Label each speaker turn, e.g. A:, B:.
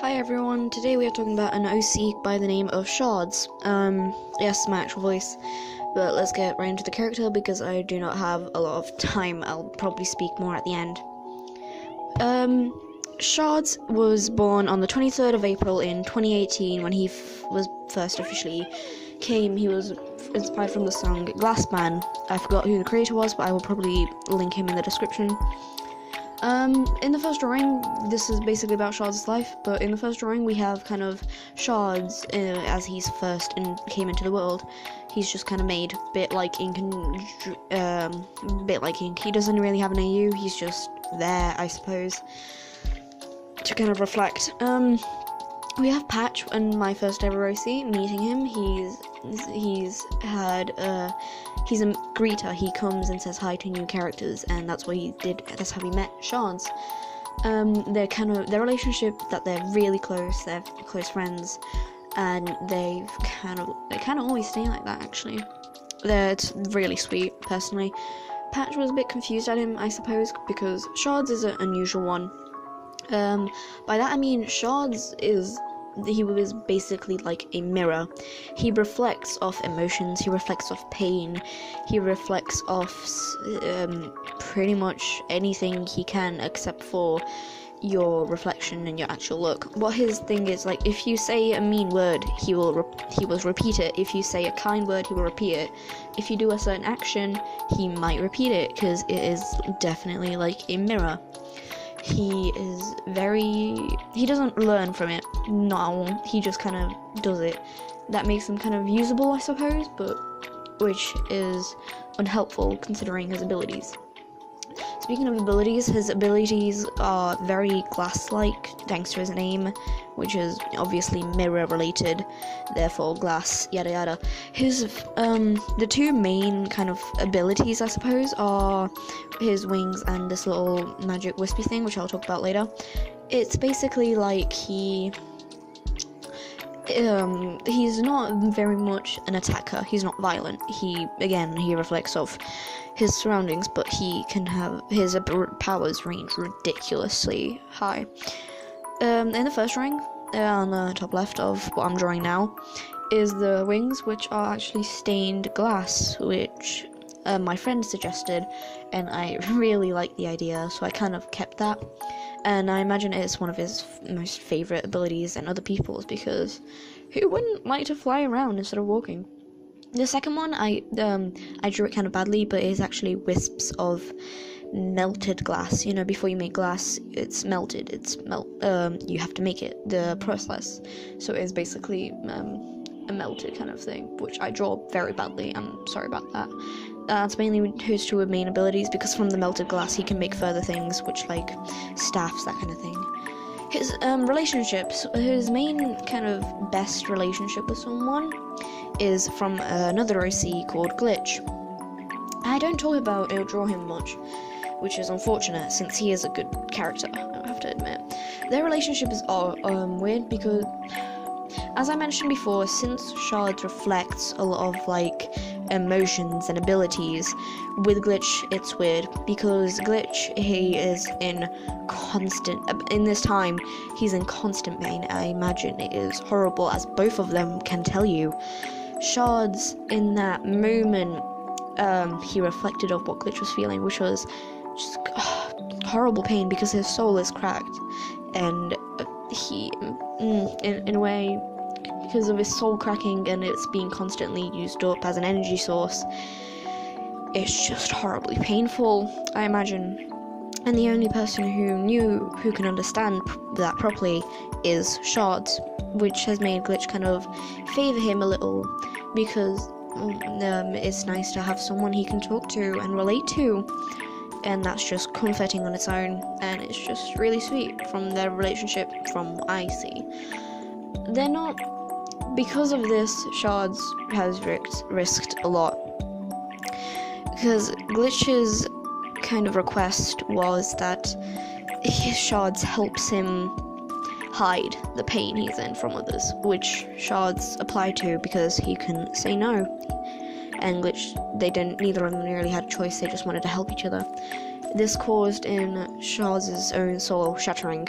A: Hi everyone, today we are talking about an OC by the name of Shardz. Yes, my actual voice. But let's get right into the character because I do not have a lot of time. I'll probably speak more at the end. Shardz was born on the 23rd of April in 2018 when he was first officially came. He was inspired from the song Glass Man. I forgot who the creator was, but I will probably link him in the description. In the first drawing, this is basically about Shard's life, but in the first drawing we have kind of Shardz as he's first came into the world. He's just kind of made bit like ink. He doesn't really have an AU. He's just there, I suppose, to kind of reflect. We have Patch in my first ever OC. Meeting him, he's a greeter. He comes and says hi to new characters, and that's what he did. That's how he met Shardz. Their relationship, that they're really close. They're close friends, and they kind of always stay like that. Actually, it's really sweet. Personally, Patch was a bit confused at him, I suppose, because Shardz is an unusual one. By that I mean Shardz he was basically like a mirror. He reflects off emotions, he reflects off pain, he reflects off pretty much anything he can except for your reflection and your actual look. What his thing is, like, if you say a mean word, he will repeat it. If you say a kind word, he will repeat it. If you do a certain action, he might repeat it, because it is definitely like a mirror. He doesn't learn from it. No, he just kind of does it. That makes him kind of usable, I suppose, but which is unhelpful considering his abilities. Speaking of abilities, his abilities are very glass-like, thanks to his name, which is obviously mirror-related, therefore glass, yada yada. The two main kind of abilities, I suppose, are his wings and this little magic wispy thing, which I'll talk about later. It's basically like he's not very much an attacker. He's not violent. He reflects off his surroundings, but he can have his powers range ridiculously high. In the first drawing, on the top left of what I'm drawing now, is the wings, which are actually stained glass, which my friend suggested, and I really like the idea, so I kind of kept that. And I imagine it's one of his most favorite abilities and other people's, because who wouldn't like to fly around instead of walking? The second one, I drew it kind of badly, but it is actually wisps of melted glass. You know, before you make glass, it's melted. You have to make it, the process. So it is basically a melted kind of thing, which I draw very badly. I'm sorry about that. That's mainly his two main abilities, because from the melted glass he can make further things, which like staffs, that kind of thing. His relationships, his main kind of best relationship with someone is from another OC called Glitch. I don't talk about or draw him much, which is unfortunate since he is a good character, I have to admit. Their relationship is weird because, as I mentioned before, since Shardz reflects a lot of like emotions and abilities, with Glitch it's weird because Glitch, he is in this time he's in constant pain. I imagine it is horrible, as both of them can tell you. Shardz, in that moment, he reflected of what Glitch was feeling, which was just horrible pain, because his soul is cracked, and he, in a way, because of his soul cracking and it's being constantly used up as an energy source, it's just horribly painful, I imagine. And the only person who can understand that properly is Shardz, which has made Glitch kind of favor him a little, because it's nice to have someone he can talk to and relate to, and that's just comforting on its own, and it's just really sweet from their relationship, from what I see. They're not, because of this, Shardz has risked a lot, because Glitch's kind of request was that Shardz helps him hide the pain he's in from others, which Shardz applied to because he can say no. And Glitch, neither of them really had a choice, they just wanted to help each other. This caused in Shardz's own soul shattering.